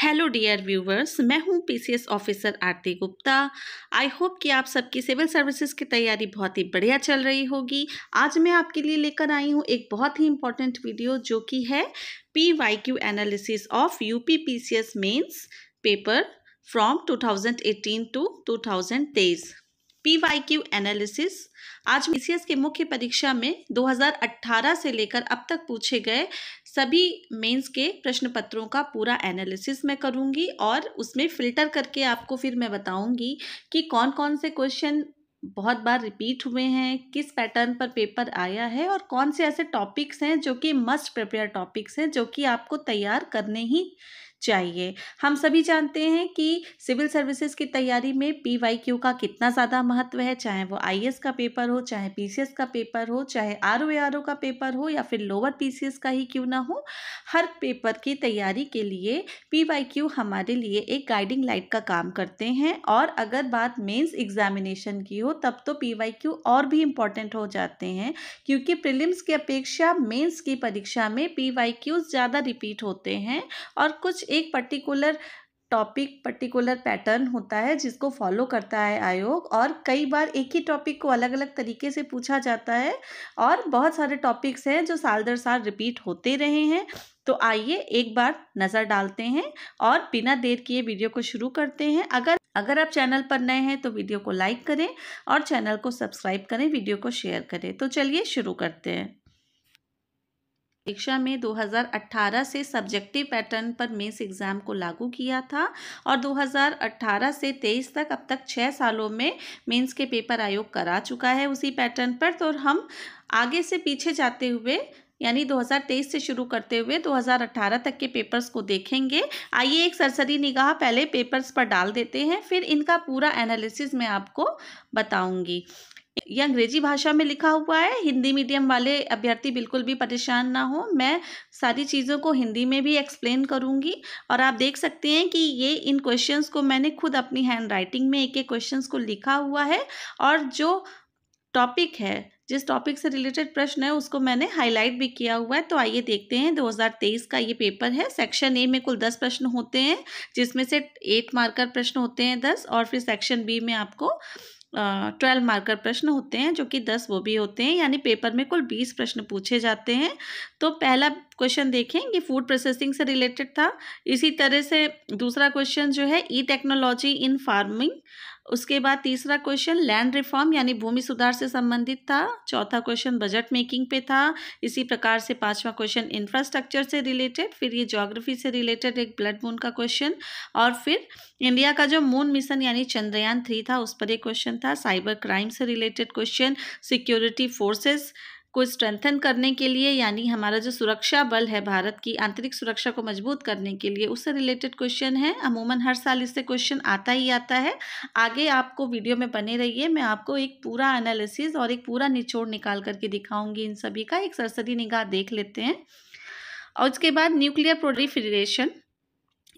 Hello dear viewers, मैं हूं PCS officer Aarti Gupta. I hope कि आप सबकी सिविल सर्विसेज की तैयारी बहुत ही बढ़िया चल रही होगी। आज मैं आपके लिए लेकर आई हूं एक बहुत ही इम्पॉर्टेंट वीडियो जो कि है PYQ analysis of UP PCS mains paper from 2018 to 2023। PYQ analysis आज पीसीएस के मुख्य परीक्षा में 2018 से लेकर अब तक पूछे गए सभी मेंस के प्रश्न पत्रों का पूरा एनालिसिस मैं करूंगी और उसमें फिल्टर करके आपको फिर मैं बताऊंगी कि कौन कौन से क्वेश्चन बहुत बार रिपीट हुए हैं, किस पैटर्न पर पेपर आया है और कौन से ऐसे टॉपिक्स हैं जो कि मस्ट प्रिपेयर टॉपिक्स हैं जो कि आपको तैयार करने ही चाहिए। हम सभी जानते हैं कि सिविल सर्विसेज की तैयारी में PYQ का कितना ज़्यादा महत्व है, चाहे वो IAS का पेपर हो, चाहे PCS का पेपर हो, चाहे RO का पेपर हो या फिर लोअर PCS का ही क्यों ना हो। हर पेपर की तैयारी के लिए PYQ हमारे लिए एक गाइडिंग लाइट का काम करते हैं और अगर बात मेंस एग्जामिनेशन की हो तब तो PYQ और भी इम्पॉर्टेंट हो जाते हैं, क्योंकि प्रीलिम्स की अपेक्षा मेंस की परीक्षा में PYQ ज़्यादा रिपीट होते हैं और कुछ एक पर्टिकुलर टॉपिक, पर्टिकुलर पैटर्न होता है जिसको फॉलो करता है आयोग, और कई बार एक ही टॉपिक को अलग अलग तरीके से पूछा जाता है और बहुत सारे टॉपिक्स हैं जो साल दर साल रिपीट होते रहे हैं। तो आइए एक बार नज़र डालते हैं और बिना देर किए वीडियो को शुरू करते हैं। अगर आप चैनल पर नए हैं तो वीडियो को लाइक करें और चैनल को सब्सक्राइब करें, वीडियो को शेयर करें। तो चलिए शुरू करते हैं। परीक्षा में 2018 से सब्जेक्टिव पैटर्न पर मेंस एग्ज़ाम को लागू किया था और 2018 से 23 तक अब तक 6 सालों में मेंस के पेपर आयोग करा चुका है उसी पैटर्न पर। तो हम आगे से पीछे जाते हुए यानी 2023 से शुरू करते हुए 2018 तक के पेपर्स को देखेंगे। आइए एक सरसरी निगाह पहले पेपर्स पर डाल देते हैं, फिर इनका पूरा एनालिसिस मैं आपको बताऊंगी। ये अंग्रेजी भाषा में लिखा हुआ है, हिंदी मीडियम वाले अभ्यर्थी बिल्कुल भी परेशान ना हो, मैं सारी चीज़ों को हिंदी में भी एक्सप्लेन करूंगी। और आप देख सकते हैं कि ये इन क्वेश्चंस को मैंने खुद अपनी हैंड राइटिंग में एक एक क्वेश्चंस को लिखा हुआ है और जो टॉपिक है, जिस टॉपिक से रिलेटेड प्रश्न है उसको मैंने हाईलाइट भी किया हुआ है। तो आइए देखते हैं। 2023 का ये पेपर है। सेक्शन ए में कुल 10 प्रश्न होते हैं जिसमें से 8 मार्कर प्रश्न होते हैं 10, और फिर सेक्शन बी में आपको 12 मार्कर प्रश्न होते हैं जो कि 10 वो भी होते हैं, यानी पेपर में कुल 20 प्रश्न पूछे जाते हैं। तो पहला क्वेश्चन देखें कि फूड प्रोसेसिंग से रिलेटेड था। इसी तरह से दूसरा क्वेश्चन जो है ई टेक्नोलॉजी इन फार्मिंग। उसके बाद तीसरा क्वेश्चन लैंड रिफॉर्म यानी भूमि सुधार से संबंधित था। चौथा क्वेश्चन बजट मेकिंग पे था। इसी प्रकार से पांचवा क्वेश्चन इंफ्रास्ट्रक्चर से रिलेटेड, फिर ये ज्योग्राफी से रिलेटेड एक ब्लड मून का क्वेश्चन, और फिर इंडिया का जो मून मिशन यानी चंद्रयान 3 था उस पर एक क्वेश्चन था। साइबर क्राइम से रिलेटेड क्वेश्चन, सिक्योरिटी फोर्सेस को स्ट्रेंथन करने के लिए यानी हमारा जो सुरक्षा बल है भारत की आंतरिक सुरक्षा को मजबूत करने के लिए, उससे रिलेटेड क्वेश्चन है। अमूमन हर साल इससे क्वेश्चन आता ही आता है। आगे आपको वीडियो में बने रहिए, मैं आपको एक पूरा एनालिसिस और एक पूरा निचोड़ निकाल करके दिखाऊंगी। इन सभी का एक सरसरी निगाह देख लेते हैं। और उसके बाद न्यूक्लियर प्रोलिफरेशन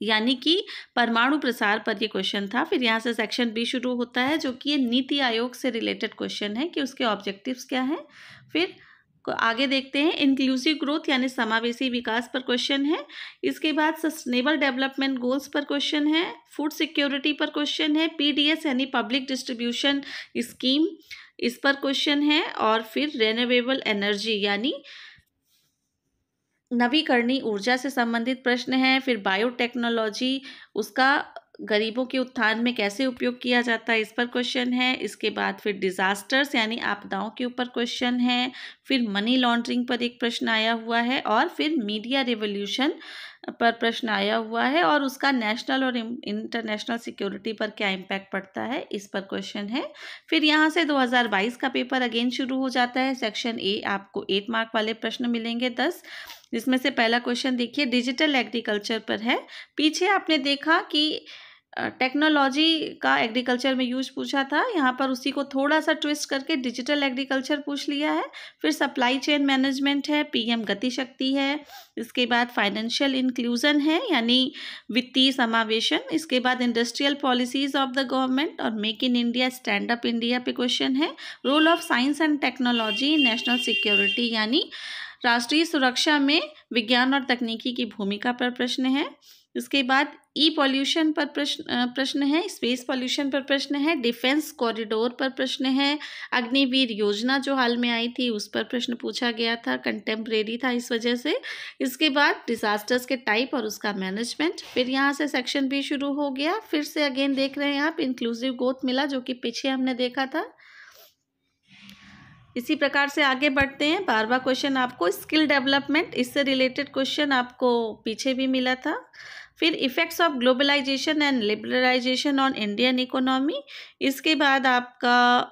यानी कि परमाणु प्रसार पर ये क्वेश्चन था। फिर यहाँ से सेक्शन बी शुरू होता है जो कि ये नीति आयोग से रिलेटेड क्वेश्चन है कि उसके ऑब्जेक्टिव्स क्या हैं। फिर आगे देखते हैं इंक्लूसिव ग्रोथ यानी समावेशी विकास पर क्वेश्चन है। इसके बाद सस्टेनेबल डेवलपमेंट गोल्स पर क्वेश्चन है। फूड सिक्योरिटी पर क्वेश्चन है। PDS यानी पब्लिक डिस्ट्रीब्यूशन स्कीम, इस पर क्वेश्चन है। और फिर रिन्यूएबल एनर्जी यानी नवीकरणीय ऊर्जा से संबंधित प्रश्न है। फिर बायोटेक्नोलॉजी, उसका गरीबों के उत्थान में कैसे उपयोग किया जाता है, इस पर क्वेश्चन है। इसके बाद फिर डिजास्टर्स यानी आपदाओं के ऊपर क्वेश्चन है। फिर मनी लॉन्ड्रिंग पर एक प्रश्न आया हुआ है, और फिर मीडिया रिवोल्यूशन पर प्रश्न आया हुआ है और उसका नेशनल और इंटरनेशनल सिक्योरिटी पर क्या इम्पैक्ट पड़ता है, इस पर क्वेश्चन है। फिर यहाँ से 2022 का पेपर अगेन शुरू हो जाता है। सेक्शन ए आपको 8 मार्क वाले प्रश्न मिलेंगे 10, जिसमें से पहला क्वेश्चन देखिए डिजिटल एग्रीकल्चर पर है। पीछे आपने देखा कि टेक्नोलॉजी का एग्रीकल्चर में यूज पूछा था, यहाँ पर उसी को थोड़ा सा ट्विस्ट करके डिजिटल एग्रीकल्चर पूछ लिया है। फिर सप्लाई चेन मैनेजमेंट है, PM गति शक्ति है। इसके बाद फाइनेंशियल इंक्लूजन है यानी वित्तीय समावेशन। इसके बाद industrial policies of the government और make in India, stand up India पे क्वेश्चन है। Role of science and technology in national security यानी राष्ट्रीय सुरक्षा में विज्ञान और तकनीकी की भूमिका पर प्रश्न है। इसके बाद ई पॉल्यूशन पर प्रश्न है, स्पेस पॉल्यूशन पर प्रश्न है, डिफेंस कॉरिडोर पर प्रश्न है, अग्निवीर योजना जो हाल में आई थी उस पर प्रश्न पूछा गया था, कंटेम्प्रेरी था इस वजह से। इसके बाद डिजास्टर्स के टाइप और उसका मैनेजमेंट। फिर यहाँ से सेक्शन बी शुरू हो गया। फिर से अगेन देख रहे हैं आप इंक्लूसिव ग्रोथ मिला, जो कि पीछे हमने देखा था। इसी प्रकार से आगे बढ़ते हैं। 12वां क्वेश्चन आपको स्किल डेवलपमेंट, इससे रिलेटेड क्वेश्चन आपको पीछे भी मिला था। फिर effects of globalisation and liberalisation on Indian economy. इसके बाद आपका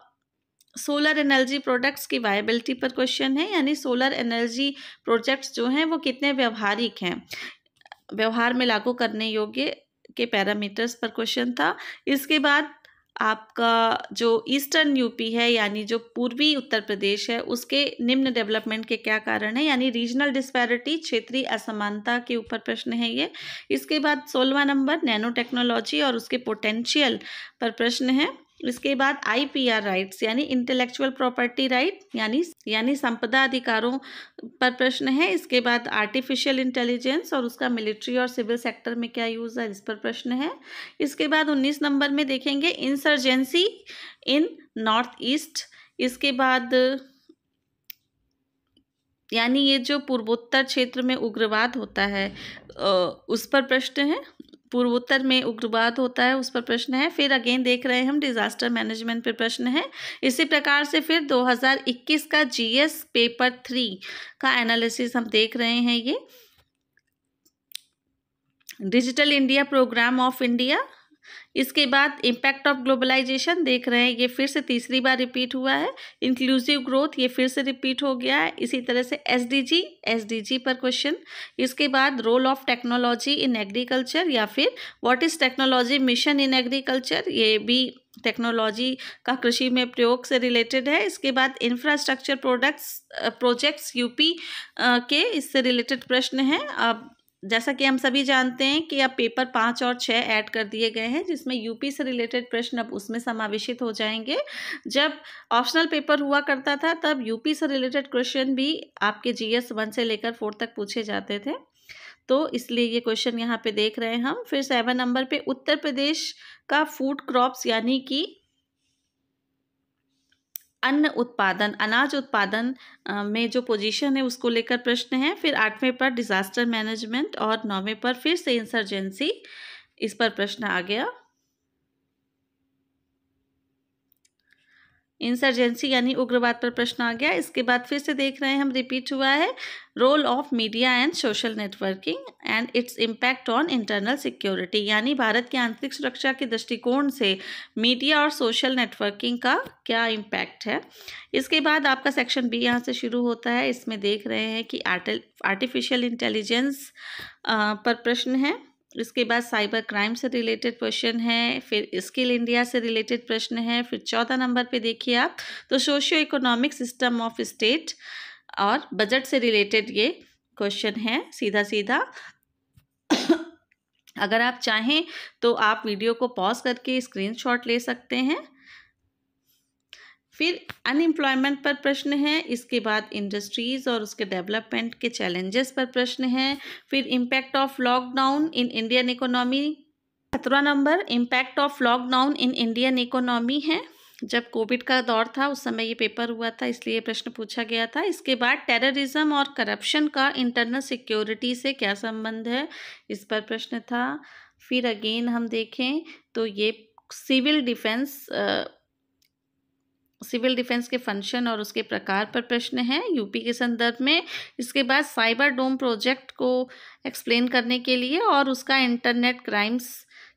सोलर एनर्जी प्रोडक्ट्स की वायबिलिटी पर क्वेश्चन है, यानी सोलर एनर्जी प्रोजेक्ट्स जो हैं वो कितने व्यवहारिक हैं, व्यवहार में लागू करने योग्य के पैरामीटर्स पर क्वेश्चन था। इसके बाद आपका जो ईस्टर्न यूपी है, यानी जो पूर्वी उत्तर प्रदेश है, उसके निम्न डेवलपमेंट के क्या कारण है, यानी रीजनल डिस्पैरिटी, क्षेत्रीय असमानता के ऊपर प्रश्न है ये। इसके बाद 16वां नंबर नैनो टेक्नोलॉजी और उसके पोटेंशियल पर प्रश्न है। इसके बाद IPR राइट्स यानी इंटेलेक्चुअल प्रॉपर्टी राइट यानी संपदा अधिकारों पर प्रश्न है। इसके बाद आर्टिफिशियल इंटेलिजेंस और उसका मिलिट्री और सिविल सेक्टर में क्या यूज़ है, इस पर प्रश्न है। इसके बाद 19 नंबर में देखेंगे इंसर्जेंसी इन नॉर्थ ईस्ट। इसके बाद यानी ये जो पूर्वोत्तर क्षेत्र में उग्रवाद होता है उस पर प्रश्न है, पूर्वोत्तर में उग्रवाद होता है उस पर प्रश्न है। फिर अगेन देख रहे हैं हम डिजास्टर मैनेजमेंट पर प्रश्न है। इसी प्रकार से फिर 2021 का GS पेपर 3 का एनालिसिस हम देख रहे हैं। ये digital India programme of India. इसके बाद इम्पैक्ट ऑफ ग्लोबलाइजेशन देख रहे हैं, ये फिर से तीसरी बार रिपीट हुआ है। इंक्लूसिव ग्रोथ ये फिर से रिपीट हो गया है। इसी तरह से SDG पर क्वेश्चन। इसके बाद role of technology in agriculture या फिर what is technology mission in agriculture, ये भी टेक्नोलॉजी का कृषि में प्रयोग से रिलेटेड है। इसके बाद इंफ्रास्ट्रक्चर प्रोजेक्ट्स यूपी के इससे रिलेटेड प्रश्न हैं। अब जैसा कि हम सभी जानते हैं कि अब पेपर 5 और 6 ऐड कर दिए गए हैं, जिसमें यूपी से रिलेटेड प्रश्न अब उसमें समावेशित हो जाएंगे। जब ऑप्शनल पेपर हुआ करता था तब यूपी से रिलेटेड क्वेश्चन भी आपके GS 1 से लेकर 4 तक पूछे जाते थे, तो इसलिए ये क्वेश्चन यहाँ पे देख रहे हैं हम। फिर 7 नंबर पे उत्तर प्रदेश का फूड क्रॉप्स यानी कि अन्न उत्पादन, अनाज उत्पादन में जो पोजीशन है उसको लेकर प्रश्न है। फिर 8वें पर डिजास्टर मैनेजमेंट और 9वें पर फिर से इंसर्जेंसी, इस पर प्रश्न आ गया। इंसर्जेंसी यानी उग्रवाद पर प्रश्न आ गया। इसके बाद फिर से देख रहे हैं हम, रिपीट हुआ है role of media and social networking and its impact on internal security, यानी भारत की आंतरिक सुरक्षा के दृष्टिकोण से मीडिया और सोशल नेटवर्किंग का क्या इम्पैक्ट है। इसके बाद आपका सेक्शन बी यहाँ से शुरू होता है। इसमें देख रहे हैं कि आर्टिफिशियल इंटेलिजेंस पर प्रश्न है। इसके बाद साइबर क्राइम से रिलेटेड क्वेश्चन है। फिर स्किल इंडिया से रिलेटेड प्रश्न है। फिर 14 नंबर पे देखिए आप, तो socio economic system of state और बजट से रिलेटेड ये क्वेश्चन है सीधा सीधा। अगर आप चाहें तो आप वीडियो को पॉज करके स्क्रीनशॉट ले सकते हैं। फिर अनएम्प्लॉयमेंट पर प्रश्न है। इसके बाद इंडस्ट्रीज़ और उसके डेवलपमेंट के चैलेंजेस पर प्रश्न है। फिर impact of lockdown in Indian economy. 17वां number impact of lockdown in Indian economy है। जब कोविड का दौर था उस समय ये पेपर हुआ था, इसलिए प्रश्न पूछा गया था। इसके बाद टेररिज्म और करप्शन का इंटरनल सिक्योरिटी से क्या संबंध है, इस पर प्रश्न था। फिर अगेन हम देखें तो ये सिविल डिफेंस के फंक्शन और उसके प्रकार पर प्रश्न है यूपी के संदर्भ में। इसके बाद साइबर डोम प्रोजेक्ट को एक्सप्लेन करने के लिए और उसका इंटरनेट क्राइम्स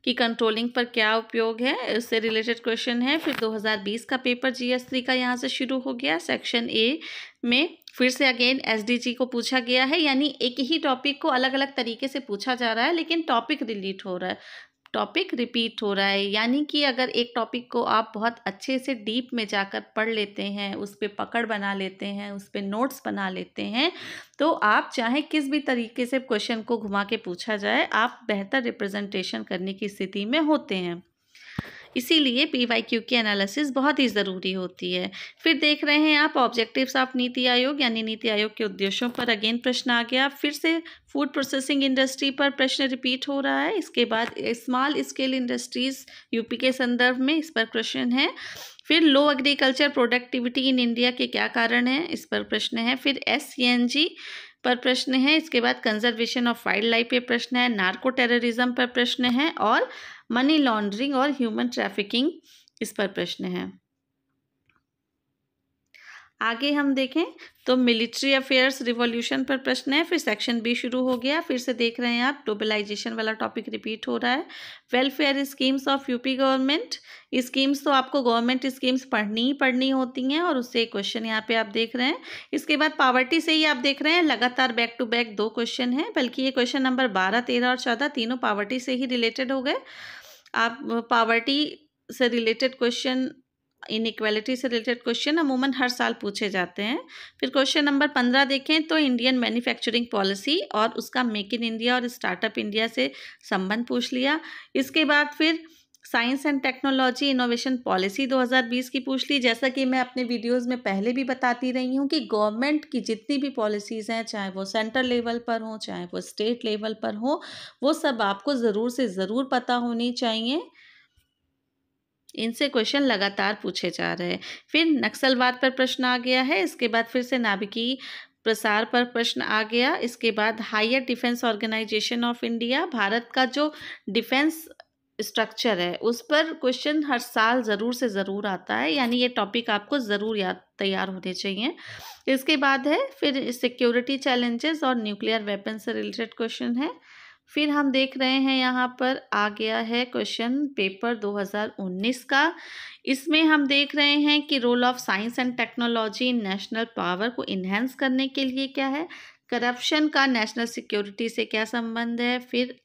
की कंट्रोलिंग पर क्या उपयोग है, इससे रिलेटेड क्वेश्चन है। फिर 2020 का पेपर GS 3 का यहाँ से शुरू हो गया। सेक्शन ए में फिर से अगेन SDG को पूछा गया है, यानी एक ही टॉपिक को अलग अलग तरीके से पूछा जा रहा है लेकिन टॉपिक रिपीट हो रहा है। यानी कि अगर एक टॉपिक को आप बहुत अच्छे से डीप में जाकर पढ़ लेते हैं, उस पर पकड़ बना लेते हैं, उस पर नोट्स बना लेते हैं, तो आप चाहे किस भी तरीके से क्वेश्चन को घुमा के पूछा जाए, आप बेहतर रिप्रेजेंटेशन करने की स्थिति में होते हैं। इसीलिए PYQ की एनालिसिस बहुत ही ज़रूरी होती है। फिर देख रहे हैं आप ऑब्जेक्टिव्स ऑफ नीति आयोग यानी नीति आयोग के उद्देश्यों पर अगेन प्रश्न आ गया। फिर से फूड प्रोसेसिंग इंडस्ट्री पर प्रश्न रिपीट हो रहा है। इसके बाद स्मॉल स्केल इंडस्ट्रीज़ यूपी के संदर्भ में, इस पर क्वेश्चन है। फिर लो एग्रीकल्चर प्रोडक्टिविटी इन इंडिया के क्या कारण हैं, इस पर प्रश्न है। फिर SCNG पर प्रश्न है। इसके बाद कंजर्वेशन ऑफ वाइल्ड लाइफ पे प्रश्न है। नार्को टेररिज्म पर प्रश्न है और मनी लॉन्ड्रिंग और ह्यूमन ट्रैफिकिंग, इस पर प्रश्न है। आगे हम देखें तो मिलिट्री अफेयर्स रिवॉल्यूशन पर प्रश्न है। फिर सेक्शन बी शुरू हो गया। फिर से देख रहे हैं आप ग्लोबलाइजेशन वाला टॉपिक रिपीट हो रहा है। Welfare schemes of UP government, schemes तो आपको गवर्नमेंट स्कीम्स पढ़नी ही पढ़नी होती हैं और उससे क्वेश्चन यहाँ पे आप देख रहे हैं। इसके बाद पावर्टी से ही आप देख रहे हैं लगातार बैक टू बैक 2 क्वेश्चन हैं, बल्कि ये क्वेश्चन नंबर 12, 13 और 14 तीनों पावर्टी से ही रिलेटेड हो गए। आप पावर्टी से रिलेटेड क्वेश्चन, इनइक्वालिटी से रिलेटेड क्वेश्चन अमूमन हर साल पूछे जाते हैं। फिर क्वेश्चन नंबर 15 देखें तो इंडियन मैन्युफैक्चरिंग पॉलिसी और उसका मेक इन इंडिया और स्टार्टअप इंडिया से संबंध पूछ लिया। इसके बाद फिर science and technology innovation policy 2020 की पूछ ली। जैसा कि मैं अपने वीडियोस में पहले भी बताती रही हूँ कि गवर्नमेंट की जितनी भी पॉलिसीज़ हैं, चाहे वो सेंट्रल लेवल पर हो चाहे वो स्टेट लेवल पर हो, वो सब आपको ज़रूर से ज़रूर पता होनी चाहिए। इनसे क्वेश्चन लगातार पूछे जा रहे हैं। फिर नक्सलवाद पर प्रश्न आ गया है। इसके बाद फिर से नाभिकीय प्रसार पर प्रश्न आ गया। इसके बाद higher defence organisation of India, भारत का जो डिफेंस स्ट्रक्चर है उस पर क्वेश्चन हर साल ज़रूर से ज़रूर आता है, यानी ये टॉपिक आपको ज़रूर याद तैयार होने चाहिए। इसके बाद है फिर सिक्योरिटी चैलेंजेस और न्यूक्लियर वेपन से रिलेटेड क्वेश्चन है। फिर हम देख रहे हैं यहाँ पर आ गया है क्वेश्चन पेपर 2019 का। इसमें हम देख रहे हैं कि role of science and technology in national power को इन्हेंस करने के लिए क्या है, करप्शन का नेशनल सिक्योरिटी से क्या संबंध है। फिर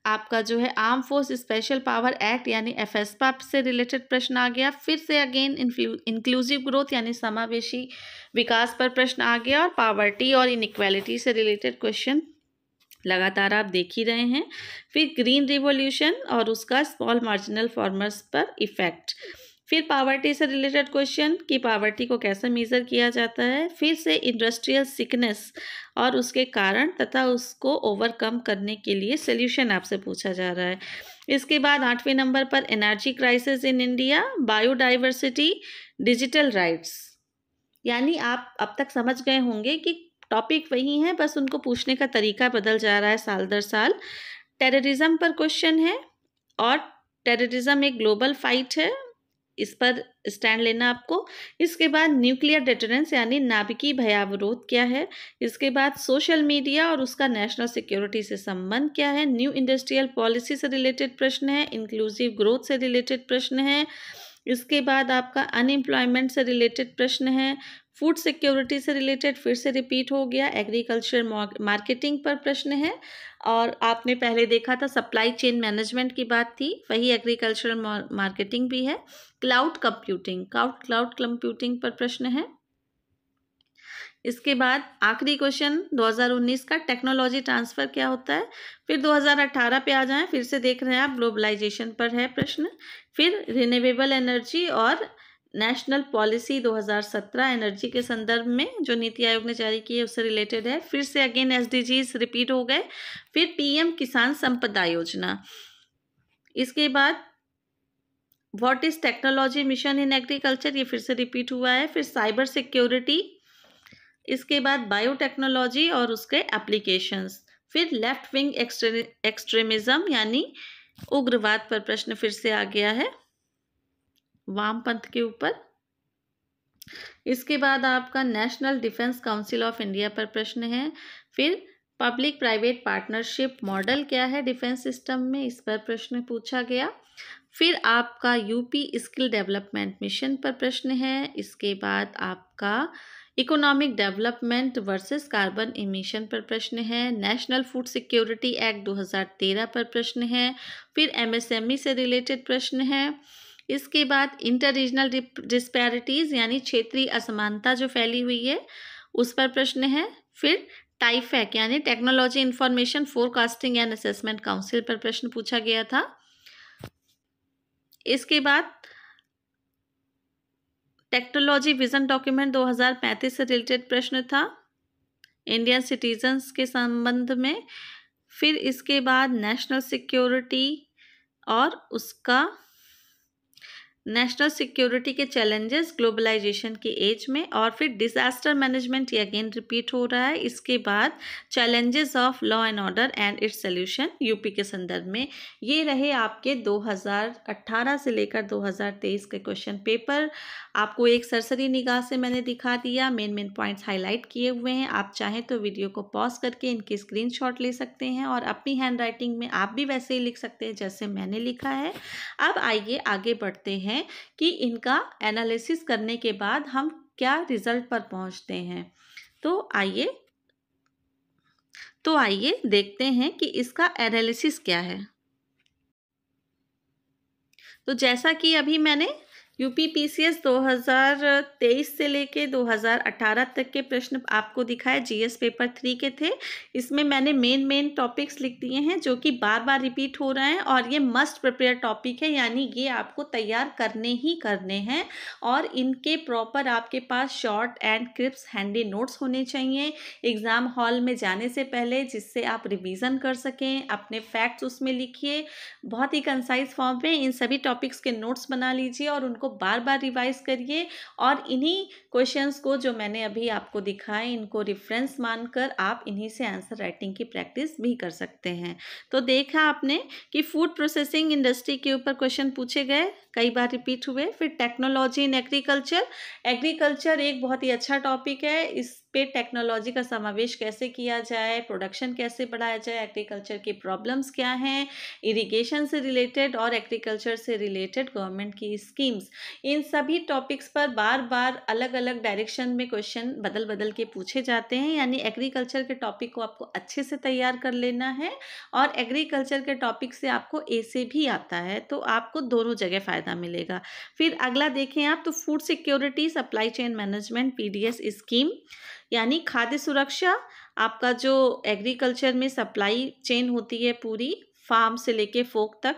आपका जो है arm force special power act यानी FSPA से रिलेटेड प्रश्न आ गया। फिर से अगेन इंक्लूसिव ग्रोथ यानी समावेशी विकास पर प्रश्न आ गया और पावर्टी और इनइक्वालिटी से रिलेटेड क्वेश्चन लगातार आप देख ही रहे हैं। फिर ग्रीन रिवॉल्यूशन और उसका स्मॉल मार्जिनल फार्मर्स पर इफेक्ट। फिर पावर्टी से रिलेटेड क्वेश्चन कि पावर्टी को कैसे मेज़र किया जाता है। फिर से इंडस्ट्रियल सिकनेस और उसके कारण तथा उसको ओवरकम करने के लिए सॉल्यूशन आपसे पूछा जा रहा है। इसके बाद 8वें नंबर पर energy crisis in India, biodiversity, digital rights. यानी आप अब तक समझ गए होंगे कि टॉपिक वही है, बस उनको पूछने का तरीका बदल जा रहा है साल दर साल। टेररिज्म पर क्वेश्चन है और टेररिज्म एक ग्लोबल फाइट है, इस पर स्टैंड लेना आपको। इसके बाद न्यूक्लियर डिटरेंस यानी नाभिकीय भयावरोध क्या है। इसके बाद सोशल मीडिया और उसका नेशनल सिक्योरिटी से संबंध क्या है। न्यू इंडस्ट्रियल पॉलिसी से रिलेटेड प्रश्न है। इंक्लूसिव ग्रोथ से रिलेटेड प्रश्न है। इसके बाद आपका अनएम्प्लॉयमेंट से रिलेटेड प्रश्न है। फूड सिक्योरिटी से रिलेटेड फिर से रिपीट हो गया। एग्रीकल्चर मार्केटिंग पर प्रश्न है और आपने पहले देखा था सप्लाई चेन मैनेजमेंट की बात थी, वही एग्रीकल्चर मार्केटिंग भी है। क्लाउड कंप्यूटिंग पर प्रश्न है। इसके बाद आखिरी क्वेश्चन 2019 का टेक्नोलॉजी ट्रांसफ़र क्या होता है। फिर 2018 पे आ जाएं, फिर से देख रहे हैं आप ग्लोबलाइजेशन पर है प्रश्न। फिर रिन्यूएबल एनर्जी और नेशनल पॉलिसी 2017 एनर्जी के संदर्भ में जो नीति आयोग ने जारी की है उससे रिलेटेड है। फिर से अगेन SDGs रिपीट हो गए। फिर PM किसान संपदा योजना। इसके बाद what is technology mission in agriculture, ये फिर से रिपीट हुआ है। फिर साइबर सिक्योरिटी, इसके बाद बायोटेक्नोलॉजी और उसके एप्लीकेशंस। फिर लेफ्ट विंग एक्सट्रीमिज्म यानी उग्रवाद पर प्रश्न फिर से आ गया है, वामपंथ के ऊपर। इसके बाद आपका national defence council of India पर प्रश्न है। फिर पब्लिक प्राइवेट पार्टनरशिप मॉडल क्या है डिफेंस सिस्टम में, इस पर प्रश्न पूछा गया। फिर आपका यूपी स्किल डेवलपमेंट मिशन पर प्रश्न है। इसके बाद आपका economic development versus carbon emission पर प्रश्न है। नेशनल फूड सिक्योरिटी एक्ट 2013 पर प्रश्न है। फिर MSME से रिलेटेड प्रश्न है। इसके बाद इंटर रीजनल डिस्पैरिटीज़ यानी क्षेत्रीय असमानता जो फैली हुई है उस पर प्रश्न है। फिर टाइफैक यानी technology information forecasting and assessment council पर प्रश्न पूछा गया था। इसके बाद टेक्नोलॉजी विजन डॉक्यूमेंट 2035 से रिलेटेड प्रश्न था इंडियन सिटीजन्स के संबंध में। फिर इसके बाद नेशनल सिक्योरिटी और उसका नेशनल सिक्योरिटी के चैलेंजेस ग्लोबलाइजेशन की एज में, और फिर डिजास्टर मैनेजमेंट ये अगेन रिपीट हो रहा है। इसके बाद challenges of law and order and it's solution UP के संदर्भ में। ये रहे आपके 2018 से लेकर 2023 के क्वेश्चन पेपर। आपको एक सरसरी निगाह से मैंने दिखा दिया, मेन मेन पॉइंट्स हाईलाइट किए हुए हैं। आप चाहें तो वीडियो को पॉज करके इनकी स्क्रीनशॉट ले सकते हैं और अपनी हैंड राइटिंग में आप भी वैसे ही लिख सकते हैं जैसे मैंने लिखा है। अब आइए आगे बढ़ते हैं कि इनका एनालिसिस करने के बाद हम क्या रिजल्ट पर पहुंचते हैं। तो आइए देखते हैं कि इसका एनालिसिस क्या है। तो जैसा कि अभी मैंने यूपीपीसीएस 2023 से लेके 2018 तक के प्रश्न आपको दिखाए, जीएस पेपर 3 के थे। इसमें मैंने मेन टॉपिक्स लिख दिए हैं जो कि बार बार रिपीट हो रहे हैं और ये मस्ट प्रिपेयर टॉपिक है, यानी ये आपको तैयार करने ही करने हैं और इनके प्रॉपर आपके पास short and crisp handy notes होने चाहिए एग्ज़ाम हॉल में जाने से पहले, जिससे आप रिवीजन कर सकें, अपने फैक्ट्स उसमें लिखिए, बहुत ही कंसाइज फॉर्म में इन सभी टॉपिक्स के नोट्स बना लीजिए और उनको बार बार रिवाइज करिए। और इन्हीं क्वेश्चंस को जो मैंने अभी आपको दिखाए इनको रेफरेंस मानकर आप इन्हीं से आंसर राइटिंग की प्रैक्टिस भी कर सकते हैं। तो देखा आपने कि फूड प्रोसेसिंग इंडस्ट्री के ऊपर क्वेश्चन पूछे गए, कई बार रिपीट हुए। फिर टेक्नोलॉजी इन एग्रीकल्चर एक बहुत ही अच्छा टॉपिक है। इस पे टेक्नोलॉजी का समावेश कैसे किया जाए, प्रोडक्शन कैसे बढ़ाया जाए, एग्रीकल्चर की प्रॉब्लम्स क्या हैं, इरिगेशन से रिलेटेड और एग्रीकल्चर से रिलेटेड गवर्नमेंट की स्कीम्स, इन सभी टॉपिक्स पर बार बार अलग अलग डायरेक्शन में क्वेश्चन बदल बदल के पूछे जाते हैं। यानी एग्रीकल्चर के टॉपिक को आपको अच्छे से तैयार कर लेना है और एग्रीकल्चर के टॉपिक से आपको ए से भी आता है, तो आपको दोनों जगह फ़ायदा मिलेगा। फिर अगला देखें आप, तो food security supply chain management PDS scheme, यानी खाद्य सुरक्षा, आपका जो एग्रीकल्चर में सप्लाई चेन होती है पूरी फार्म से लेके फोक तक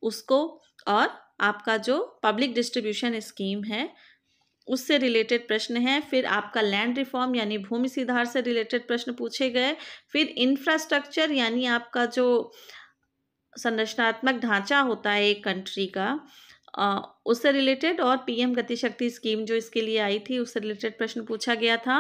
उसको, और आपका जो पब्लिक डिस्ट्रीब्यूशन स्कीम है उससे रिलेटेड प्रश्न है। फिर आपका लैंड रिफॉर्म यानी भूमि सुधार से रिलेटेड प्रश्न पूछे गए। फिर इंफ्रास्ट्रक्चर यानी आपका जो संरचनात्मक ढांचा होता है एक कंट्री का, उससे रिलेटेड, और पीएम गति शक्ति स्कीम जो इसके लिए आई थी उससे रिलेटेड प्रश्न पूछा गया था।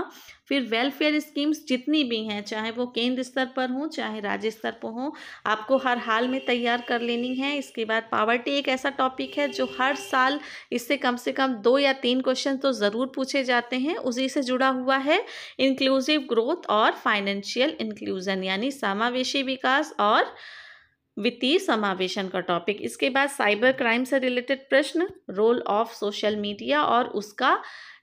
फिर वेलफेयर स्कीम्स जितनी भी हैं, चाहे वो केंद्र स्तर पर हों चाहे राज्य स्तर पर हों, आपको हर हाल में तैयार कर लेनी है। इसके बाद पावर्टी एक ऐसा टॉपिक है जो हर साल इससे कम से कम 2 या 3 क्वेश्चन तो ज़रूर पूछे जाते हैं, उसी से जुड़ा हुआ है। इंक्लूसिव ग्रोथ और फाइनेंशियल इंक्लूजन यानी समावेशी विकास और वित्तीय समावेशन का टॉपिक। इसके बाद साइबर क्राइम से रिलेटेड प्रश्न, रोल ऑफ सोशल मीडिया और उसका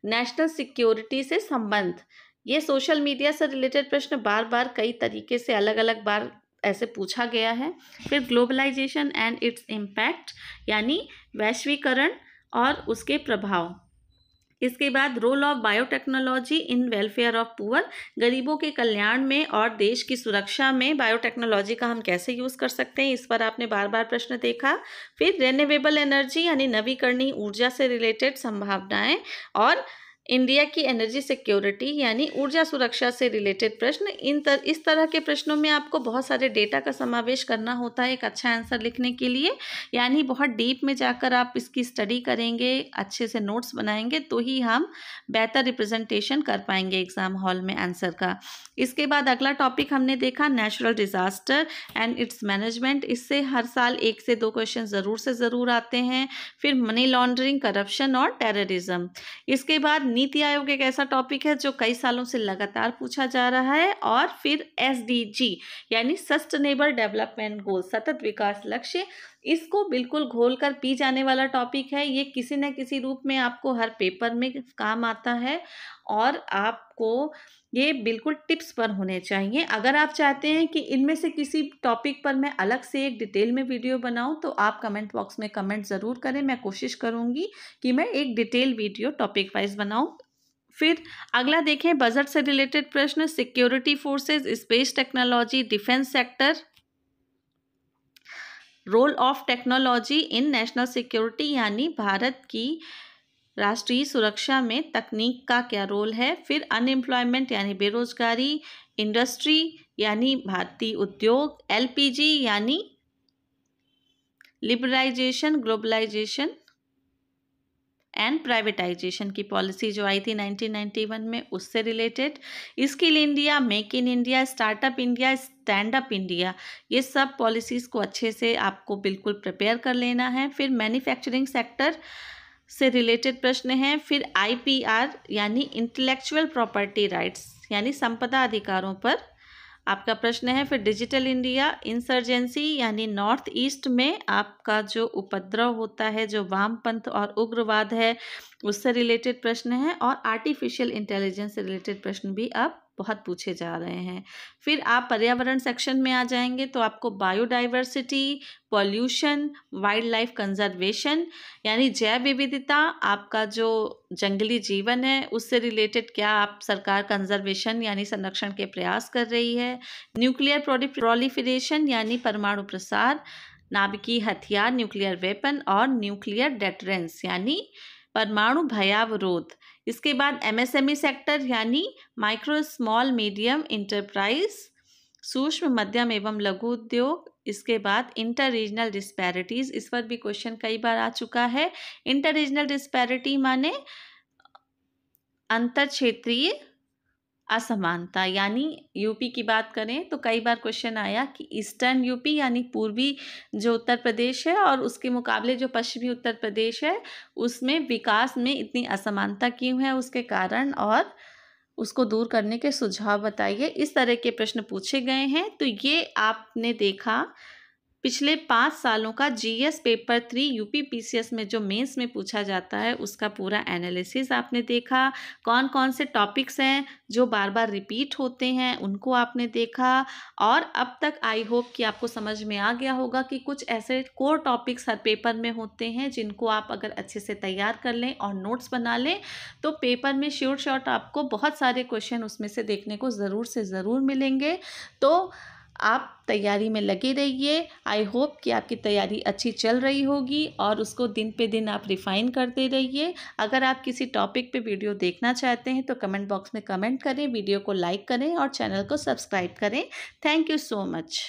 नेशनल सिक्योरिटी से संबंध। ये सोशल मीडिया से रिलेटेड प्रश्न बार बार कई तरीके से अलग अलग बार ऐसे पूछा गया है। फिर ग्लोबलाइजेशन एंड इट्स इम्पैक्ट यानी वैश्वीकरण और उसके प्रभाव। इसके बाद role of biotechnology in welfare of poor, गरीबों के कल्याण में और देश की सुरक्षा में बायोटेक्नोलॉजी का हम कैसे यूज़ कर सकते हैं, इस पर आपने बार बार प्रश्न देखा। फिर रिन्यूएबल एनर्जी यानी नवीकरणीय ऊर्जा से रिलेटेड संभावनाएं और इंडिया की एनर्जी सिक्योरिटी यानी ऊर्जा सुरक्षा से रिलेटेड प्रश्न। इस तरह के प्रश्नों में आपको बहुत सारे डेटा का समावेश करना होता है एक अच्छा आंसर लिखने के लिए, यानी बहुत डीप में जाकर आप इसकी स्टडी करेंगे, अच्छे से नोट्स बनाएंगे तो ही हम बेहतर रिप्रेजेंटेशन कर पाएंगे एग्जाम हॉल में आंसर का। इसके बाद अगला टॉपिक हमने देखा natural disaster and it's management. इससे हर साल 1 से 2 क्वेश्चन ज़रूर से ज़रूर आते हैं। फिर मनी लॉन्ड्रिंग, करप्शन और टेररिज्म। इसके बाद नीति आयोग एक ऐसा टॉपिक है जो कई सालों से लगातार पूछा जा रहा है। और फिर SDG यानी सस्टेनेबल डेवलपमेंट गोल, सतत विकास लक्ष्य, इसको बिल्कुल घोल कर पी जाने वाला टॉपिक है। ये किसी न किसी रूप में आपको हर पेपर में काम आता है और आपको ये बिल्कुल टिप्स पर होने चाहिए। अगर आप चाहते हैं कि इनमें से किसी टॉपिक पर मैं अलग से एक डिटेल में वीडियो बनाऊं तो आप कमेंट बॉक्स में कमेंट ज़रूर करें, मैं कोशिश करूंगी कि मैं एक डिटेल वीडियो टॉपिक वाइज बनाऊं। फिर अगला देखें बजट से रिलेटेड प्रश्न, security forces, space technology, defence sector, role of technology in national security यानी भारत की राष्ट्रीय सुरक्षा में तकनीक का क्या रोल है। फिर अनएम्प्लॉयमेंट यानी बेरोजगारी, इंडस्ट्री यानी भारतीय उद्योग, एलपीजी यानी लिबरलाइजेशन, ग्लोबलाइजेशन एंड प्राइवेटाइजेशन की पॉलिसी जो आई थी 1991 में, उससे related. Skill India, make in India, startup India, stand up India, ये सब पॉलिसीज़ को अच्छे से आपको बिल्कुल प्रिपेयर कर लेना है। फिर मैन्युफैक्चरिंग सेक्टर से रिलेटेड प्रश्न हैं। फिर आईपीआर यानी इंटेलेक्चुअल प्रॉपर्टी राइट्स यानी संपदा अधिकारों पर आपका प्रश्न है। फिर डिजिटल इंडिया, इंसर्जेंसी यानी नॉर्थ ईस्ट में आपका जो उपद्रव होता है, जो वामपंथ और उग्रवाद है, उससे रिलेटेड प्रश्न है। और आर्टिफिशियल इंटेलिजेंस से रिलेटेड प्रश्न भी अब बहुत पूछे जा रहे हैं। फिर आप पर्यावरण सेक्शन में आ जाएंगे तो आपको biodiversity, pollution, wild life conservation यानी जैव विविधता, आपका जो जंगली जीवन है उससे रिलेटेड क्या आप सरकार कंजर्वेशन यानी संरक्षण के प्रयास कर रही है। न्यूक्लियर प्रोलिफरेशन यानी परमाणु प्रसार, नाभिकीय हथियार, न्यूक्लियर वेपन और न्यूक्लियर डेटरेंस यानी परमाणु भयावरोध। इसके बाद एमएसएमई सेक्टर यानी माइक्रो स्मॉल मीडियम इंटरप्राइज, सूक्ष्म मध्यम एवं लघु उद्योग। इसके बाद इंटर रीजनल डिस्पैरिटीज, इस पर भी क्वेश्चन कई बार आ चुका है। इंटर रीजनल डिस्पैरिटी माने अंतर क्षेत्रीय असमानता, यानी यूपी की बात करें तो कई बार क्वेश्चन आया कि ईस्टर्न यूपी यानी पूर्वी जो उत्तर प्रदेश है और उसके मुकाबले जो पश्चिमी उत्तर प्रदेश है उसमें विकास में इतनी असमानता क्यों है, उसके कारण और उसको दूर करने के सुझाव बताइए। इस तरह के प्रश्न पूछे गए हैं। तो ये आपने देखा पिछले 5 सालों का जीएस पेपर 3 यूपीपीसीएस में जो मेंस में पूछा जाता है उसका पूरा एनालिसिस आपने देखा। कौन कौन से टॉपिक्स हैं जो बार बार रिपीट होते हैं उनको आपने देखा। और अब तक आई होप कि आपको समझ में आ गया होगा कि कुछ ऐसे कोर टॉपिक्स हर पेपर में होते हैं जिनको आप अगर अच्छे से तैयार कर लें और नोट्स बना लें तो पेपर में श्योर शॉट आपको बहुत सारे क्वेश्चन उसमें से देखने को ज़रूर से ज़रूर मिलेंगे। तो आप तैयारी में लगे रहिए। आई होप कि आपकी तैयारी अच्छी चल रही होगी और उसको दिन पे दिन आप रिफ़ाइन करते रहिए। अगर आप किसी टॉपिक पे वीडियो देखना चाहते हैं तो कमेंट बॉक्स में कमेंट करें, वीडियो को लाइक करें और चैनल को सब्सक्राइब करें। Thank you so much.